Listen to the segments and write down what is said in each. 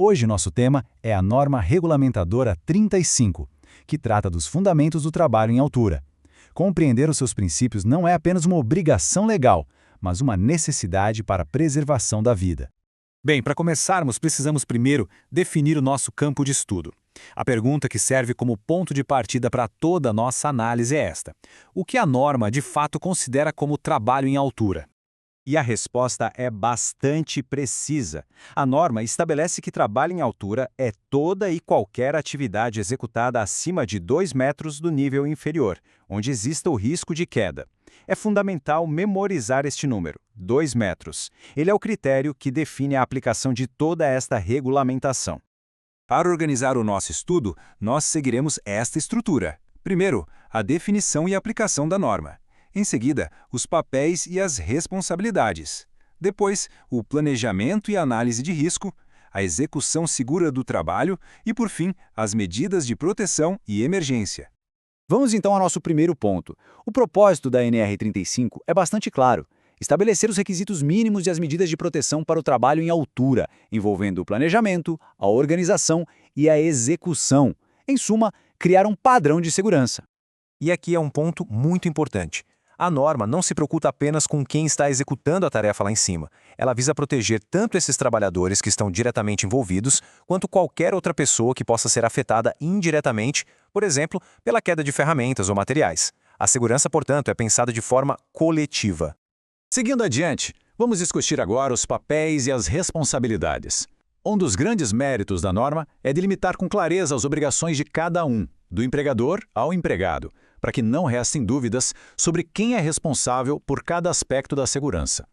Hoje nosso tema é a norma regulamentadora 35, que trata dos fundamentos do trabalho em altura. Compreender os seus princípios não é apenas uma obrigação legal, mas uma necessidade para a preservação da vida. Bem, para começarmos, precisamos primeiro definir o nosso campo de estudo. A pergunta que serve como ponto de partida para toda a nossa análise é esta: o que a norma de fato considera como trabalho em altura? E a resposta é bastante precisa. A norma estabelece que trabalho em altura é toda e qualquer atividade executada acima de 2 metros do nível inferior, onde exista o risco de queda. É fundamental memorizar este número, 2 metros. Ele é o critério que define a aplicação de toda esta regulamentação. Para organizar o nosso estudo, nós seguiremos esta estrutura. Primeiro, a definição e aplicação da norma. Em seguida, os papéis e as responsabilidades. Depois, o planejamento e análise de risco, a execução segura do trabalho e, por fim, as medidas de proteção e emergência. Vamos então ao nosso primeiro ponto. O propósito da NR35 é bastante claro: estabelecer os requisitos mínimos e as medidas de proteção para o trabalho em altura, envolvendo o planejamento, a organização e a execução. Em suma, criar um padrão de segurança. E aqui é um ponto muito importante. A norma não se preocupa apenas com quem está executando a tarefa lá em cima. Ela visa proteger tanto esses trabalhadores que estão diretamente envolvidos, quanto qualquer outra pessoa que possa ser afetada indiretamente, por exemplo, pela queda de ferramentas ou materiais. A segurança, portanto, é pensada de forma coletiva. Seguindo adiante, vamos discutir agora os papéis e as responsabilidades. Um dos grandes méritos da norma é delimitar com clareza as obrigações de cada um, do empregador ao empregado, para que não restem dúvidas sobre quem é responsável por cada aspecto da segurança.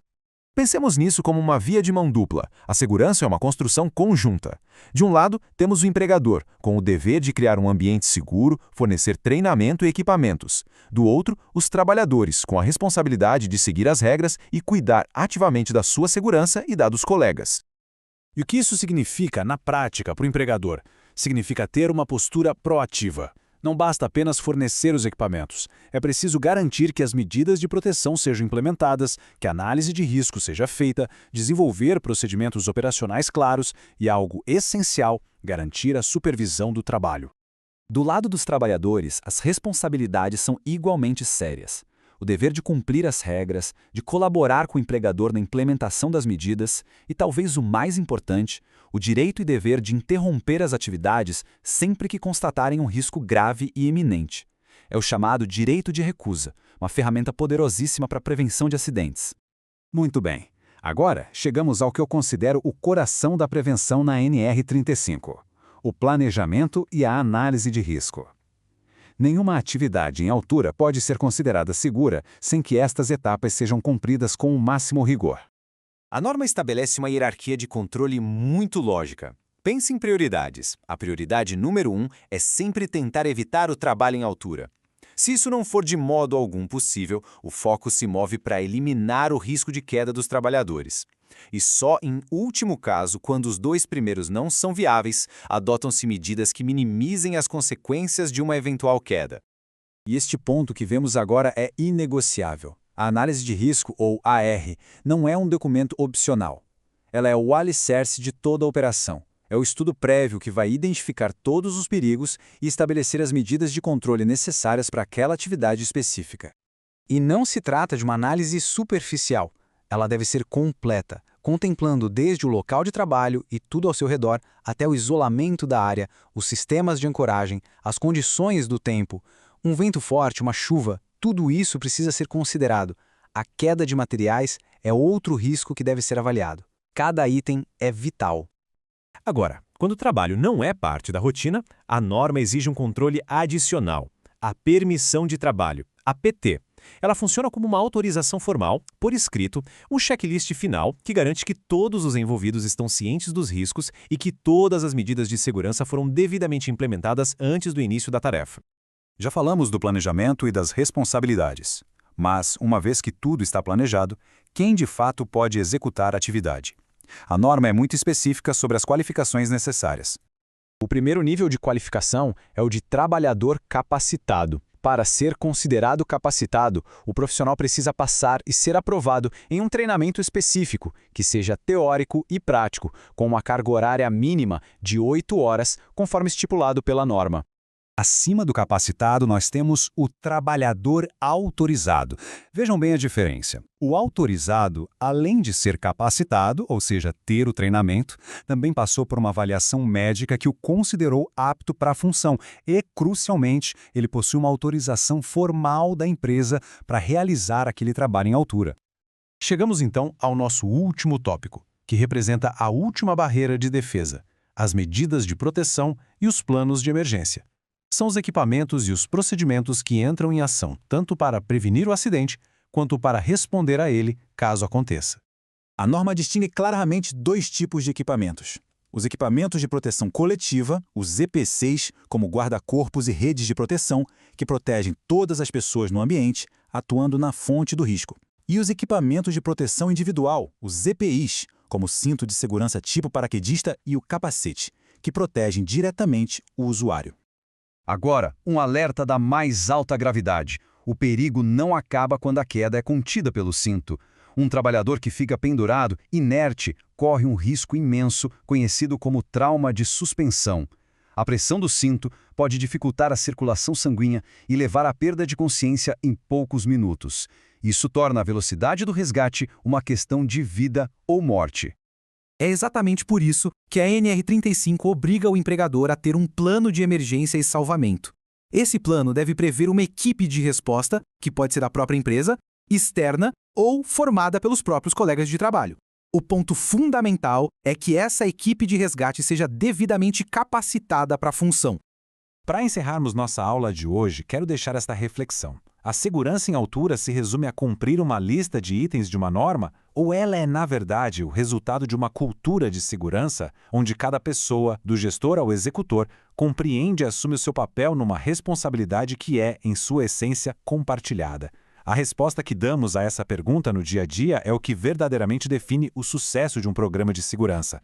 Pensemos nisso como uma via de mão dupla. A segurança é uma construção conjunta. De um lado, temos o empregador, com o dever de criar um ambiente seguro, fornecer treinamento e equipamentos. Do outro, os trabalhadores, com a responsabilidade de seguir as regras e cuidar ativamente da sua segurança e da dos colegas. E o que isso significa, na prática, para o empregador? Significa ter uma postura proativa. Não basta apenas fornecer os equipamentos. É preciso garantir que as medidas de proteção sejam implementadas, que a análise de risco seja feita, desenvolver procedimentos operacionais claros e, algo essencial, garantir a supervisão do trabalho. Do lado dos trabalhadores, as responsabilidades são igualmente sérias. O dever de cumprir as regras, de colaborar com o empregador na implementação das medidas e, talvez o mais importante, o direito e dever de interromper as atividades sempre que constatarem um risco grave e iminente. É o chamado direito de recusa, uma ferramenta poderosíssima para a prevenção de acidentes. Muito bem. Agora, chegamos ao que eu considero o coração da prevenção na NR35: o planejamento e a análise de risco. Nenhuma atividade em altura pode ser considerada segura sem que estas etapas sejam cumpridas com o máximo rigor. A norma estabelece uma hierarquia de controle muito lógica. Pense em prioridades. A prioridade número 1 é sempre tentar evitar o trabalho em altura. Se isso não for de modo algum possível, o foco se move para eliminar o risco de queda dos trabalhadores. E só em último caso, quando os dois primeiros não são viáveis, adotam-se medidas que minimizem as consequências de uma eventual queda. E este ponto que vemos agora é inegociável. A análise de risco, ou AR, não é um documento opcional. Ela é o alicerce de toda a operação. É o estudo prévio que vai identificar todos os perigos e estabelecer as medidas de controle necessárias para aquela atividade específica. E não se trata de uma análise superficial. Ela deve ser completa, contemplando desde o local de trabalho e tudo ao seu redor, até o isolamento da área, os sistemas de ancoragem, as condições do tempo, um vento forte, uma chuva, tudo isso precisa ser considerado. A queda de materiais é outro risco que deve ser avaliado. Cada item é vital. Agora, quando o trabalho não é parte da rotina, a norma exige um controle adicional: a permissão de trabalho, a PT. Ela funciona como uma autorização formal, por escrito, um checklist final que garante que todos os envolvidos estão cientes dos riscos e que todas as medidas de segurança foram devidamente implementadas antes do início da tarefa. Já falamos do planejamento e das responsabilidades. Mas, uma vez que tudo está planejado, quem de fato pode executar a atividade? A norma é muito específica sobre as qualificações necessárias. O primeiro nível de qualificação é o de trabalhador capacitado. Para ser considerado capacitado, o profissional precisa passar e ser aprovado em um treinamento específico, que seja teórico e prático, com uma carga horária mínima de 8 horas, conforme estipulado pela norma. Acima do capacitado, nós temos o trabalhador autorizado. Vejam bem a diferença. O autorizado, além de ser capacitado, ou seja, ter o treinamento, também passou por uma avaliação médica que o considerou apto para a função e, crucialmente, ele possui uma autorização formal da empresa para realizar aquele trabalho em altura. Chegamos então ao nosso último tópico, que representa a última barreira de defesa, as medidas de proteção e os planos de emergência. São os equipamentos e os procedimentos que entram em ação tanto para prevenir o acidente, quanto para responder a ele caso aconteça. A norma distingue claramente dois tipos de equipamentos. Os equipamentos de proteção coletiva, os EPCs, como guarda-corpos e redes de proteção, que protegem todas as pessoas no ambiente, atuando na fonte do risco. E os equipamentos de proteção individual, os EPIs, como o cinto de segurança tipo paraquedista e o capacete, que protegem diretamente o usuário. Agora, um alerta da mais alta gravidade. O perigo não acaba quando a queda é contida pelo cinto. Um trabalhador que fica pendurado, inerte, corre um risco imenso, conhecido como trauma de suspensão. A pressão do cinto pode dificultar a circulação sanguínea e levar à perda de consciência em poucos minutos. Isso torna a velocidade do resgate uma questão de vida ou morte. É exatamente por isso que a NR35 obriga o empregador a ter um plano de emergência e salvamento. Esse plano deve prever uma equipe de resposta, que pode ser da própria empresa, externa ou formada pelos próprios colegas de trabalho. O ponto fundamental é que essa equipe de resgate seja devidamente capacitada para a função. Para encerrarmos nossa aula de hoje, quero deixar esta reflexão. A segurança em altura se resume a cumprir uma lista de itens de uma norma, ou ela é, na verdade, o resultado de uma cultura de segurança, onde cada pessoa, do gestor ao executor, compreende e assume o seu papel numa responsabilidade que é, em sua essência, compartilhada? A resposta que damos a essa pergunta no dia a dia é o que verdadeiramente define o sucesso de um programa de segurança.